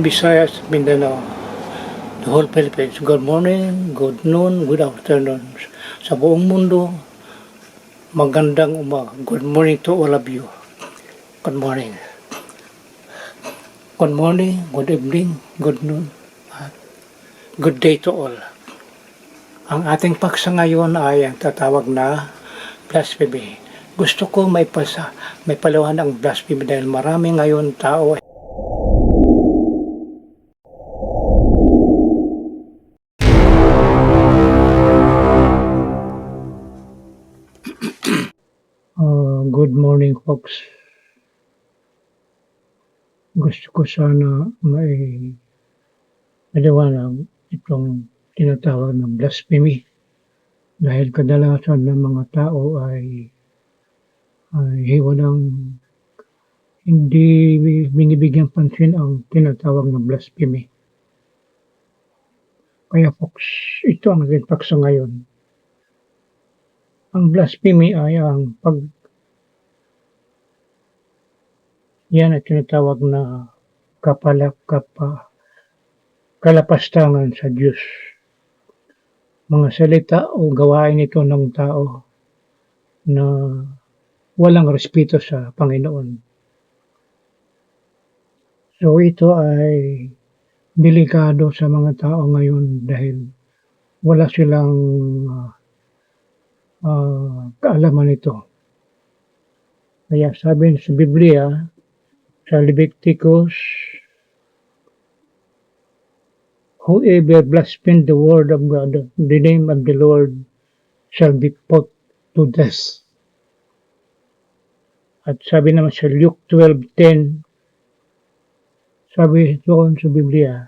Luzon, Visayas, Mindanao, the whole Philippines. Good morning, good noon, good afternoon. Sa buong mundo, magandang umaga. Good morning to all of you. Good morning. Good morning, good evening, good noon, at good day to all. Ang ating paksa ngayon ay ang tatawag na blasphemy. Gusto ko may paliwanag ang blasphemy dahil marami ngayon tao good morning folks. Gusto ko sana may paliwanag itong tinatawag ng blasphemy dahil kadalasan ng mga tao ay walang hindi binibigyan pansin ang tinatawag ng blasphemy. Kaya folks, ito ang aking paksa ngayon. Ang blasphemy ay ang yan ay tinatawag na kalapastangan sa Diyos. Mga salita o gawain ito ng tao na walang respeto sa Panginoon. So ito ay delikado sa mga tao ngayon dahil wala silang kaalaman ito. Kaya sabi sa Biblia, sa Leviticus, whoever blasphemes the word of God, the name of the Lord, shall be put to death. At sabi naman sa Luke 12:10, sabi doon sa Biblia,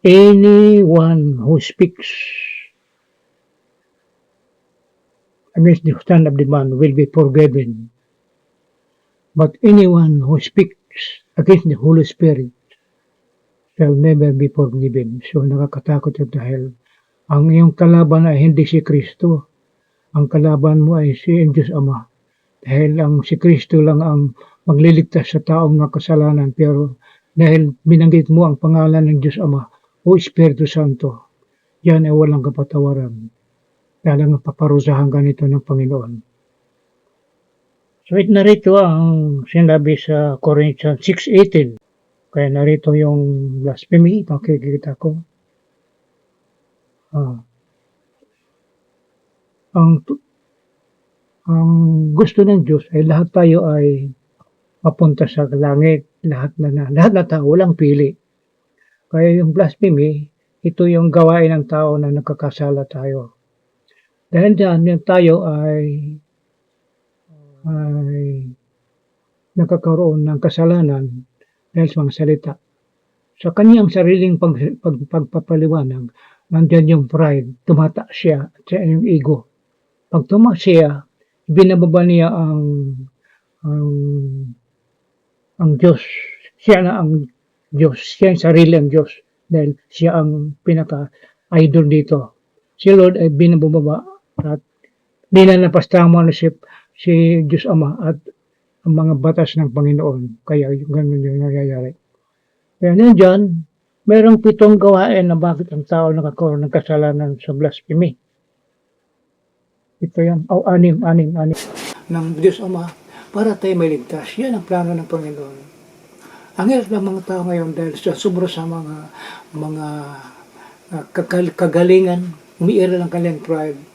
anyone who speaks against the Son of the Man will be forgiven. But anyone who speaks against the Holy Spirit shall never be forgiven. So nakakatakot ito dahil ang iyong kalaban ay hindi si Kristo. Ang kalaban mo ay si Diyos Ama. Dahil si Kristo lang ang magliligtas sa taong makasalanan. Pero dahil binanggit mo ang pangalan ng Diyos Ama o Espiritu Santo, yan ay walang kapatawaran. Kaya lang paparusahan ka nito ng Panginoon. So narito ang sinabi sa Corinthians 6:18. Kaya narito yung blasphemy, makikita ko. Ang gusto ng Diyos ay lahat tayo ay mapunta sa langit, lahat na tao, walang pili. Kaya yung blasphemy, ito yung gawain ng tao na nagkakasala tayo. Dahil dyan, yung tayo ay nagkakaroon ng kasalanan dahil sa mga salita. Sa kanyang sariling pagpapaliwanag, nandyan yung pride, tumata siya sa yung ego. Pag tumaas siya, binababa niya ang Diyos. Siya na ang Diyos. Siya ang sarili ang Diyos. Dahil siya ang pinaka-idol dito. Si Lord ay binababa at ninanapastahan mo si Diyos Ama at ang mga batas ng Panginoon. Kaya ganun yung nangyayari. Kaya nandiyan, mayroong 7 gawain na bakit ang tao nakakaroon ng kasalanan sa blasphemy. Ito yan. 6 ng Diyos Ama para tayo may ligtas. Yan ang plano ng Panginoon. Ang hirap ng mga tao ngayon dahil sa sobra sa mga kagalingan, umiiral ang kanilang pride.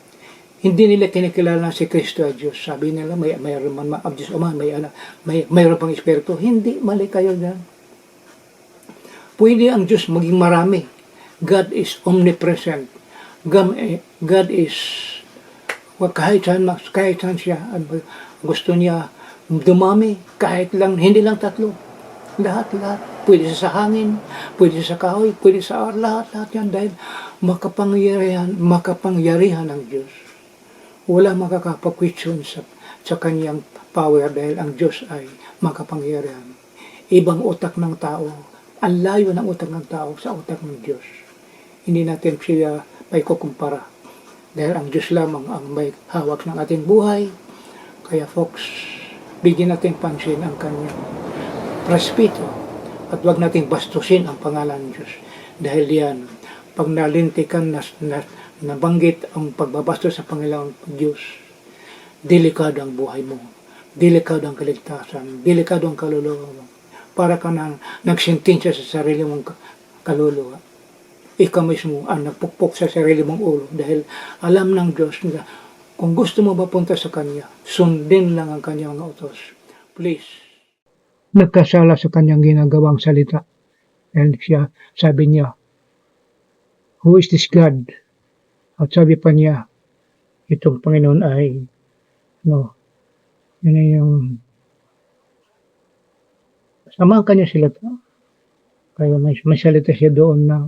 Hindi nila kinikilala si Kristo ay Diyos. Sabi nila, mayroon man ang Diyos Ama, mayroon pang Espiritu. Hindi, mali kayo dyan. Pwede ang Diyos maging marami. God is omnipresent. God is, kahit saan siya, gusto niya dumami, kahit lang, hindi lang 3. Lahat. Pwede sa hangin, pwede sa kahoy, pwede sa lahat yan. Dahil makapangyarihan ng Diyos. Wala makakapag-question sa kanyang power dahil ang Diyos ay makapangyarihan. Ibang utak ng tao, ang layo ng utak ng tao sa utak ng Diyos. Hindi natin siya may kukumpara. Dahil ang Diyos lamang ang may hawak ng ating buhay. Kaya folks, bigyan natin pansin ang kanyang respeto at huwag nating bastusin ang pangalan ng Diyos. Dahil yan, pag nalintikan nabanggit ang pagbabastos sa Panginoong Diyos, delikado ang buhay mo, delikado ang kaligtasan, delikado ang kaluluwa mo. Para ka na nagsintensya sa sarili mong kaluluwa. Ikaw mismo ang nagpukpok sa sarili mong ulo dahil alam ng Diyos na kung gusto mo mapunta sa Kanya, sundin lang ang Kanyang mga utos. Please. Nagkasala sa Kanyang ginagawang salita. And sabi niya, who is this God? At sabi pa niya, itong Panginoon ay, yun ay yung sama ang Kanya salita. Kaya may salita siya doon na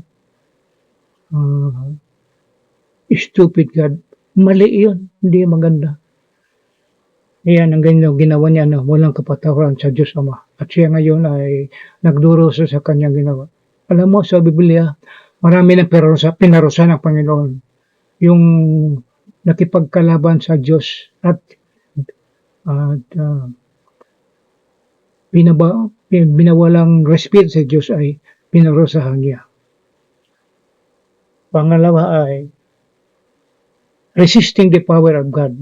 stupid God. Mali yun, hindi maganda. Iyan ang ganyan ginawa niya na walang kapatawaran sa Diyos Ama. At siya ngayon ay nagdurusa sa kanyang ginawa. Alam mo, sa Biblia, marami ng pinarusa ng Panginoon. Yung nakipagkalaban sa Diyos at binawalang respeto sa Diyos ay pinarusahan niya. Pangalawa ay resisting the power of God.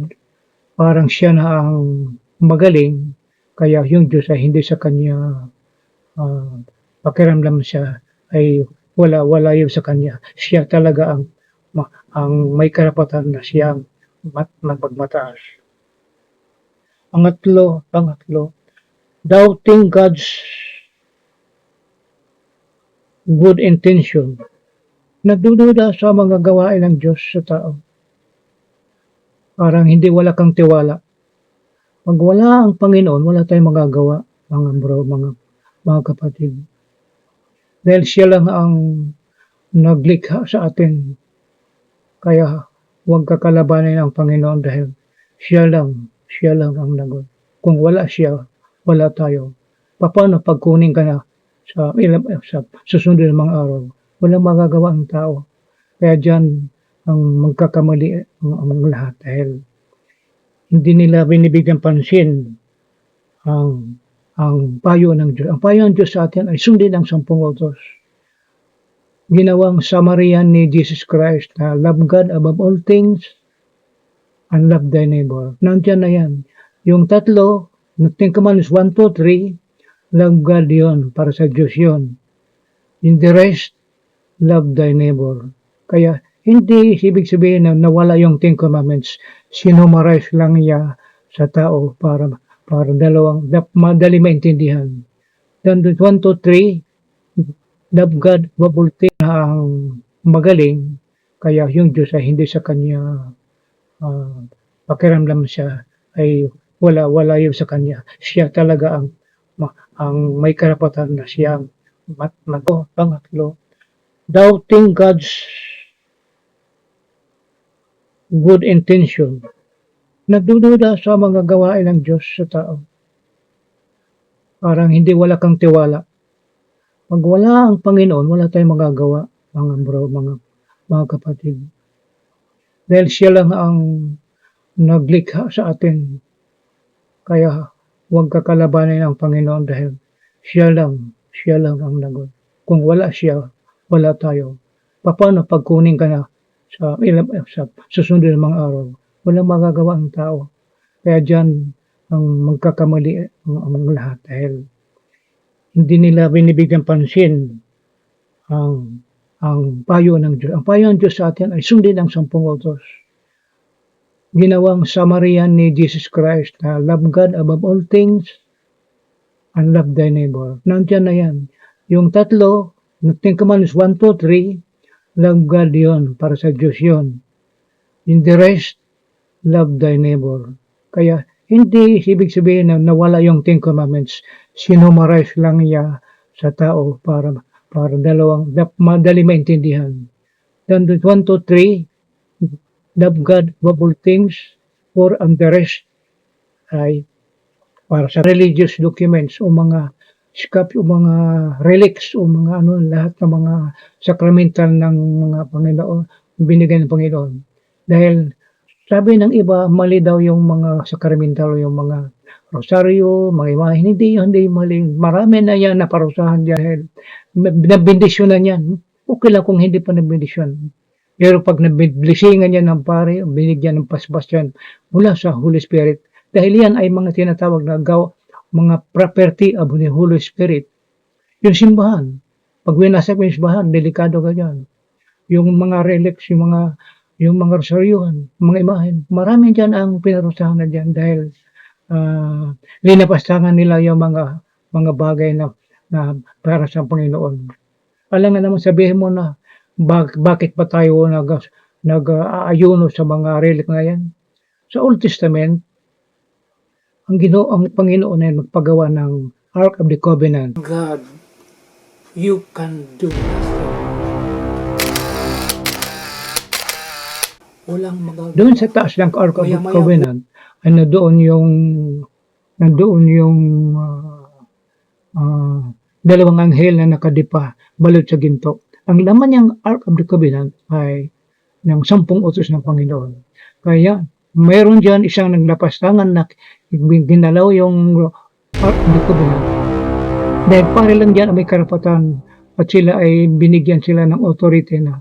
Parang siya na ang magaling, kaya yung Diyos ay hindi sa kanya pakiramdam siya ay wala yun sa kanya. Siya talaga ang may karapatan na siya ang magmataas. Pangatlo, doubting God's good intention. Nagdududa sa mga gawain ng Diyos sa tao. Parang wala kang tiwala. Pag wala ang Panginoon, wala tayong magagawa, mga bro, mga kapatid. Dahil siya lang ang naglikha sa atin. Kaya huwag kakalabanin ang Panginoon dahil siya lang ang nagon. Kung wala siya, wala tayo. Paano pag kunin ka na sa susunod ng mga araw? Walang magagawa ang tao. Kaya dyan ang magkakamali ang lahat dahil hindi nila binibigyan pansin ang payo ng Diyos. Ang payo ng Diyos sa atin ay sundin ang 10 utos. Ginawang summarian ni Jesus Christ na love God above all things and love thy neighbor. Nandiyan na yan. Yung tatlo, Ten Commandments 1, 2, 3, love God yun, para sa Diyos yun. In the rest, love thy neighbor. Kaya hindi ibig sabihin na nawala yung Ten Commandments. Sinummarize lang niya sa tao para madali maintindihan. Then 1, 2, 3, love God above all things ang magaling. Kaya yung Diyos ay hindi sa kanya pakiramdam siya ay wala yun sa kanya. Siya talaga ang may karapatan na siya pangatlo. Doubting God's good intention. Nagdududa sa mga gawain ng Diyos sa tao. Parang wala kang tiwala. Pag wala ang Panginoon, wala tayong magagawa, mga bro, mga kapatid. Dahil siya lang ang naglikha sa atin. Kaya huwag kakalabanin ang Panginoon dahil siya lang ang nagon. Kung wala siya, wala tayo. Paano pag kunin ka na sa susunod ng mga araw? Walang magagawa ang tao. Kaya dyan ang magkakamali ang lahat dahil hindi nila binibigyan pansin ang payo ng Diyos. Ang payo ng Diyos sa atin ay sundin ang 10 utos. Ginawang summarian ni Jesus Christ na love God above all things and love thy neighbor. Nandiyan na yan. Yung tatlo, Ten Commandments 1, 2, 3, love God yun, para sa Diyos yun. In the rest, love thy neighbor. Kaya hindi ibig sabihin na nawala yung Ten Commandments. Sinummarize lang niya sa tao para madali maintindihan. Then 1, 2, 3, love God above all things, and the rest ay para sa religious documents o mga o mga relics o mga lahat ng mga sacramental ng mga Panginoon, binigay ng Panginoon. Dahil sabi ng iba, mali daw yung mga sacramental, yung mga rosaryo, mga imahe, hindi maling. Marami na yan naparusahan dahil nabindisyonan yan. Okay lang kung hindi pa nabindisyon. Pero pag nablisingan yan ng pare, binigyan ng paspas yan mula sa Holy Spirit. Dahil yan ay mga tinatawag na mga property of the Holy Spirit. Yung simbahan, pag winasak mo yung simbahan, delikado ka dyan. Yung mga relics, yung mga rosaryuhan, mga imahen, marami dyan ang pinarusahan na dyan dahil linapastangan nila yung mga bagay na para sa Panginoon. Alam nga naman sabihin mo na bakit ba tayo nag-aayuno sa mga relic na yan? Sa Old Testament, ang Panginoon ay magpagawa ng Ark of the Covenant. God, you can do this. Walang magagawa. Doon sa taas ng Ark of the Covenant, ay nandoon yung dalawang anghel na nakadipa balot sa ginto. Ang laman niyang Ark of the Covenant ay ng 10 utos ng Panginoon. Kaya mayroon dyan isang naglapastangan na ginalaw yung Ark of the Covenant. Dahil pare lang dyan may karapatan at sila ay binigyan sila ng authority na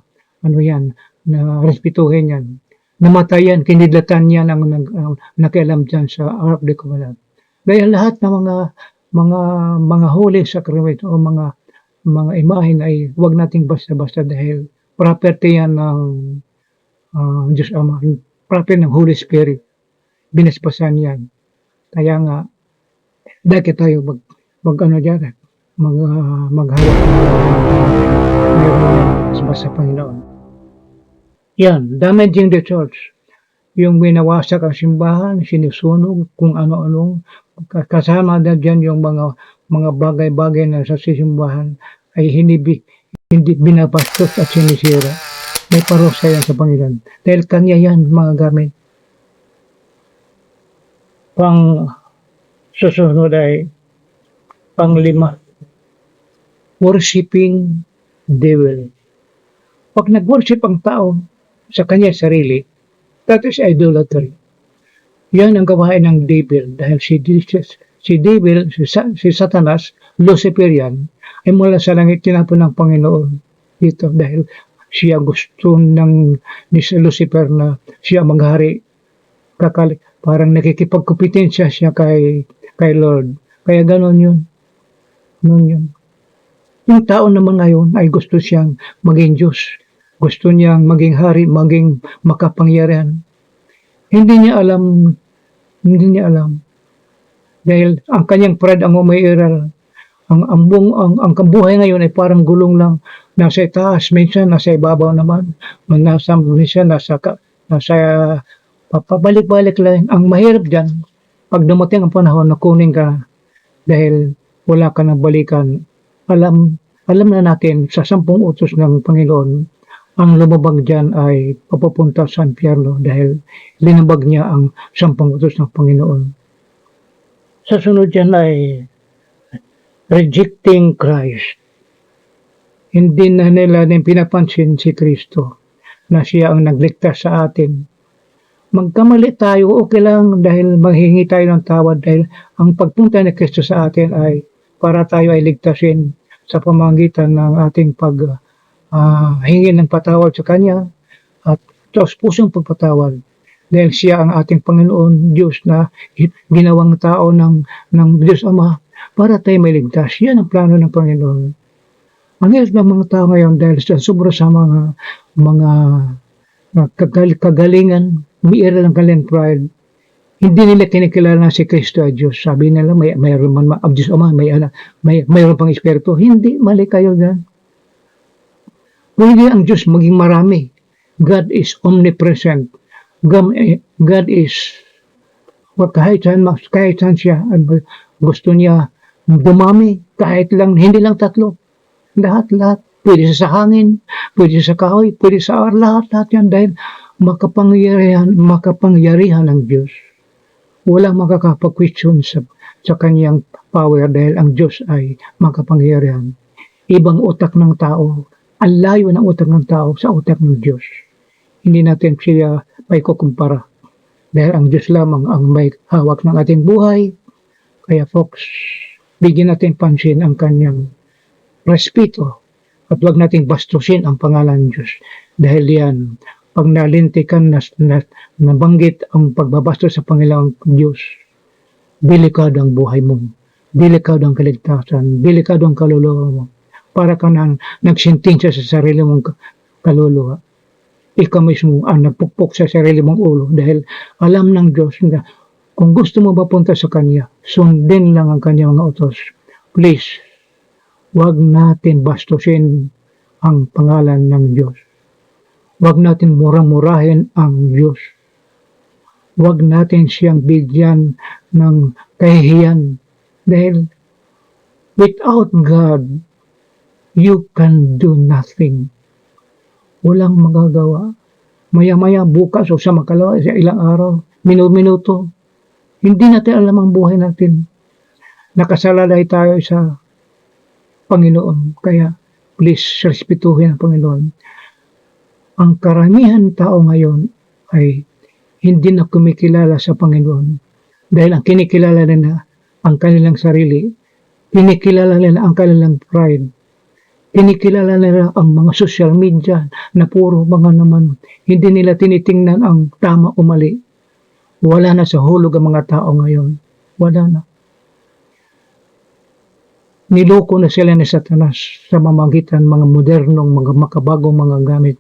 na respetuhin yan. Namatayan, kinidlatan niya ng nakialam dyan sa Ark of the Covenant. Dahil lahat ng mga holy sacrament o mga imahen ay huwag nating basta-basta dahil property yan ng Diyos Ama, property ng Holy Spirit. Binaspasan yan. Kaya nga, dahil tayo maghawak ng sa Panginoon. Yan, damaging the church. Yung winawasak ang simbahan, sinusunog, kung ano-anong, kasama na dyan yung mga bagay-bagay na sa simbahan ay hindi binabastos at sinisira. May parusa yan sa Panginoon. Dahil kanya yan mga gamit. Susunod ay panglima. Worshipping devil. Pag nag-worship ang tao sa kanya sarili, that is idolatry. Yan ang gawain ng devil dahil si devil, si Satanas, Luciferian, ay mula sa langit tinapon ng Panginoon dito dahil siya gusto ni Lucifer na siya maghari. Parang nakikipagkumpetensya siya kay Lord. Kaya gano'n yun. Yung tao naman ngayon ay gusto siyang maging Diyos. Gusto niyang maging hari, maging makapangyarihan. Hindi niya alam. Dahil ang kanyang pride ang umairal. Ang kabuhay ngayon ay parang gulong lang. Nasa itaas, minsan nasa ibabaw naman. Minsan nasa pabalik-balik lang. Ang mahirap dyan, pag dumating ang panahon na kunin ka dahil wala ka ng balikan, alam na natin sa 10 utos ng Panginoon, ang lumabag dyan ay papupunta sa impyerno dahil linabag niya ang 10 utos ng Panginoon. Sa sunod dyan ay rejecting Christ. Hindi na nila pinapansin si Kristo na siya ang nagligtas sa atin. Magkamali tayo, okay lang dahil maghingi tayo ng tawad dahil ang pagpunta ni Kristo sa atin ay para tayo ay ligtasin sa pamamagitan ng ating hingi ng patawad sa Kanya at taos pusong pagpatawad. Dahil siya ang ating Panginoon Diyos na ginawang tao ng Diyos Ama para tayo may ligtas. Yan ang plano ng Panginoon. Ang hirap ng mga tao ngayon dahil sa sobra sa mga kagalingan, umiiral ang kanilang pride. Hindi nila kinikilala si Kristo ay Diyos. Sabi nila, mayroon man ang Diyos Ama, mayroon pang Espiritu. Hindi, mali kayo dyan. Pwede ang Diyos maging marami. God is omnipresent. God is, kahit saan siya, gusto niya dumami, kahit lang, hindi lang 3. Lahat. Pwede sa hangin, pwede sa kahoy, pwede sa lahat yan dahil makapangyarihan ng Diyos. Walang makakapag-question sa kanyang power dahil ang Diyos ay makapangyarihan. Ibang utak ng tao, ang layo ng utak ng tao sa utak ng Diyos. Hindi natin siya may kukumpara. Dahil ang Diyos lamang ang may hawak ng ating buhay, Kaya folks, bigyan natin pansin ang kanyang respeto at huwag nating bastusin ang pangalan ng Diyos. Dahil yan, pag nalintikan nabanggit ang pagbabastos sa Panginoong Diyos, delikado ang buhay mo, delikado ang kaligtasan, delikado ang kaluluwa mo. Para ka nang nagsintinsya sa sarili mong kaluluwa. Ikaw mismo ang nagpukpok sa sarili mong ulo dahil alam ng Diyos na kung gusto mo mapunta sa Kanya, sundin lang ang Kanyang mga utos. Please, huwag natin bastusin ang pangalan ng Diyos. Huwag natin murang-murahin ang Diyos. Huwag natin siyang bigyan ng kahihiyan dahil without God, you can do nothing. Walang magagawa. Maya-maya, bukas o sa makalawa, sa ilang araw, minuto, hindi natin alam ang buhay natin. Nakasalalay tayo sa Panginoon. Kaya, please, respetuhin ang Panginoon. Ang karamihan tao ngayon ay hindi na kumikilala sa Panginoon. Dahil ang kinikilala nila ang kanilang sarili, kinikilala nila ang kanilang pride, kinikilala nila ang mga social media na puro mga naman. Hindi nila tinitingnan ang tama o mali. Wala na sa hulog ang mga tao ngayon. Wala na. Niloko na sila ni Satanas sa mamagitan mga modernong, mga makabagong mga gamit.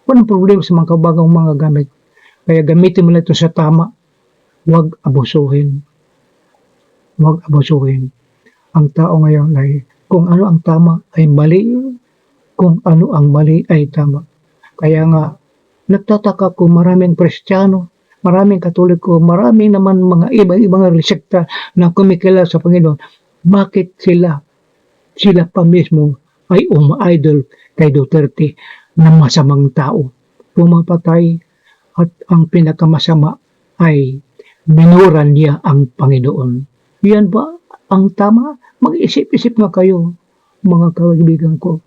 Walang problema sa mga kabagong mga gamit. Kaya gamitin mo na ito sa tama. Huwag abusuhin. Huwag abusuhin. Ang tao ngayon ay kung ano ang tama ay mali, kung ano ang mali ay tama. Kaya nga, nagtataka ko maraming Kristiyano, maraming Katoliko, maraming naman mga iba-ibang sekta na kumikilala sa Panginoon. Bakit sila pa mismo ay uma-idol kay Duterte na masamang tao? Pumapatay at ang pinakamasama ay minuran niya ang Panginoon. Yan ba ang tama? Mag-isip-isip nga kayo, mga kaibigan ko,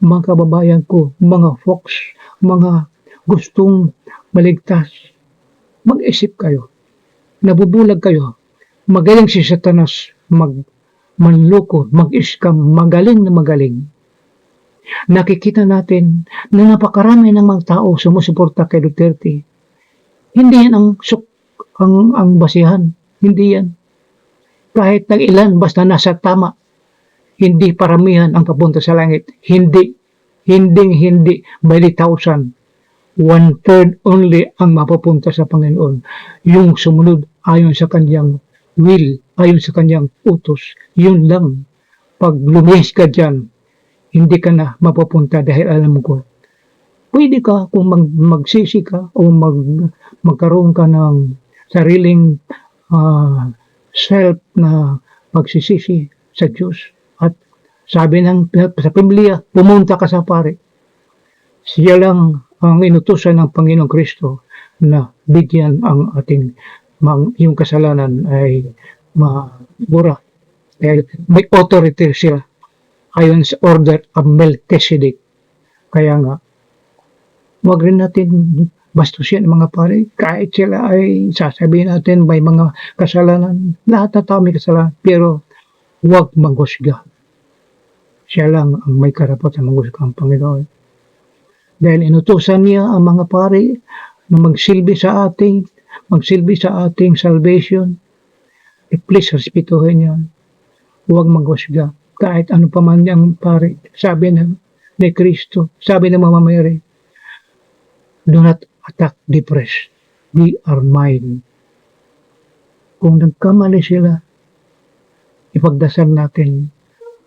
mga kababayan ko, mga folks, mga gustong maligtas. Mag-isip kayo. Nabubulag kayo. Magaling si Satanas manloko, mag-iskam, magaling na magaling. Nakikita natin na napakarami ng mga tao sumusuporta kay Duterte. Hindi yan ang basihan. Hindi yan. Kahit ng ilan, basta nasa tama, hindi paramihan ang papunta sa langit. Hindi, by the thousand. 1/3 only ang mapapunta sa Panginoon. Yung sumunod ayon sa kanyang will, ayon sa kanyang utos. Yun lang. Pag lumihis ka dyan, hindi ka na mapapunta dahil alam ko. Pwede ka kung magsisi ka o magkaroon ka ng sariling self na pagsisisi sa Diyos. At sabi sa Biblia, pumunta ka sa pare. Siya lang ang inutusan ng Panginoong Kristo na bigyan ang ating yung kasalanan ay mabura. Dahil may authority siya ayon sa order of Melchizedek. Kaya nga, wag rin natin bastusin ang mga pare. Kahit sila ay sasabihin natin may mga kasalanan. Lahat na tao may kasalanan. Pero huwag maghusga. Siya lang ang may karapatan maghusga ang Panginoon. Dahil inutusan niya ang mga pare na magsilbi sa ating salvation. Please, respetuhin niya. Huwag maghusga. Kahit ano pa man niyang pare. Sabi ni Kristo, sabi ng Mama Mary, do not attack the press. We are mine. Kung nagkamali sila, ipagdasal natin.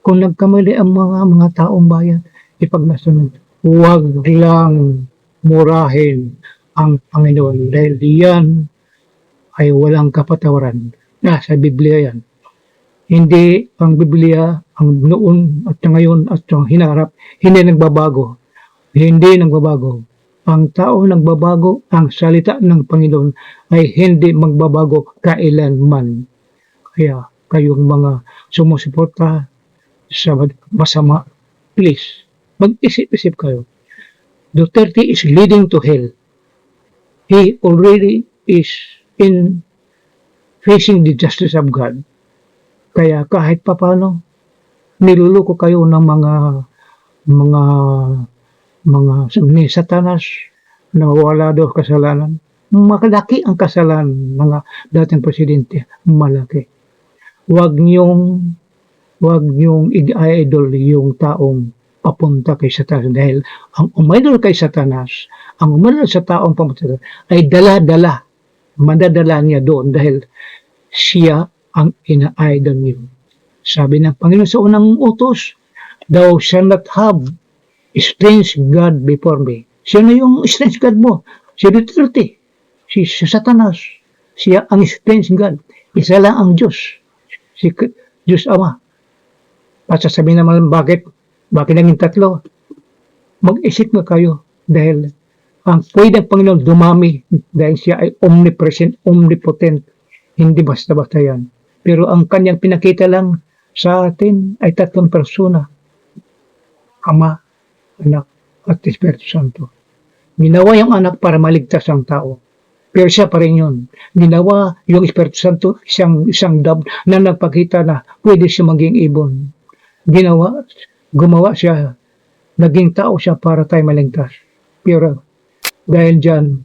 Kung nagkamali ang mga taong bayan, ipagdasal natin. Huwag lang murahin ang Panginoon dahil yan ay walang kapatawaran. Nasa Biblia yan. Hindi ang Biblia, ang noon at ngayon at ang hinaharap, hindi nagbabago. Hindi nagbabago. Ang tao nagbabago, ang salita ng Panginoon ay hindi magbabago kailanman. Kaya kayong mga sumusuporta sa masama, please, mag-isip-isip kayo. Duterte is leading to hell. He already is in facing the justice of God. Kaya kahit papaano, niluloko kayo ng mga ni Satanas na wala daw kasalanan. Malaki ang kasalanan mga dating presidente, malaki. Huwag niyong i-idol yung taong papunta kay Satanas dahil ang umidol kay Satanas, ang umidol sa taong papunta ay dala-dala, madadala niya doon dahil siya ang ina-idol niyo. Sabi ng Panginoon sa unang utos, thou shall not have strange God before me. Sino yung strange God mo? Si Duterte, si Satanas. Siya ang strange God. Isa lang ang Diyos. Si Diyos Ama. At sasabihin naman, bakit naging tatlo? Mag-isip nga kayo dahil ang pwedeng Panginoon dumami dahil siya ay omnipresent, omnipotent. Hindi basta-basta yan. Pero ang kanyang pinakita lang sa atin ay tatlong persona. Ama, Anak, at Espiritu Santo. Ginawa yung anak para maligtas ang tao. Pero siya pa rin yun. Ginawa yung Espiritu Santo, isang dab na nagpakita na pwede siya maging ibon. Gumawa siya, naging tao siya para tayo maligtas. Pero dahil dyan,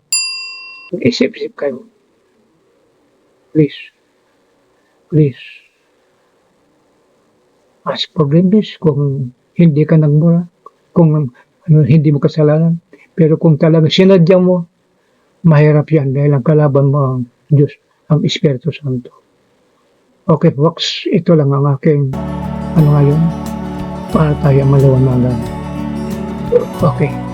isip-isip kayo. Please. Ask forgiveness kung hindi ka nagmura, kung hindi mo kasalanan. Pero kung talaga sinadya mo, mahirap yan dahil ang kalaban mo ang Diyos, ang Espiritu Santo. Okay, folks, ito lang ang aking ngayon para tayo maliwanagan. Okay.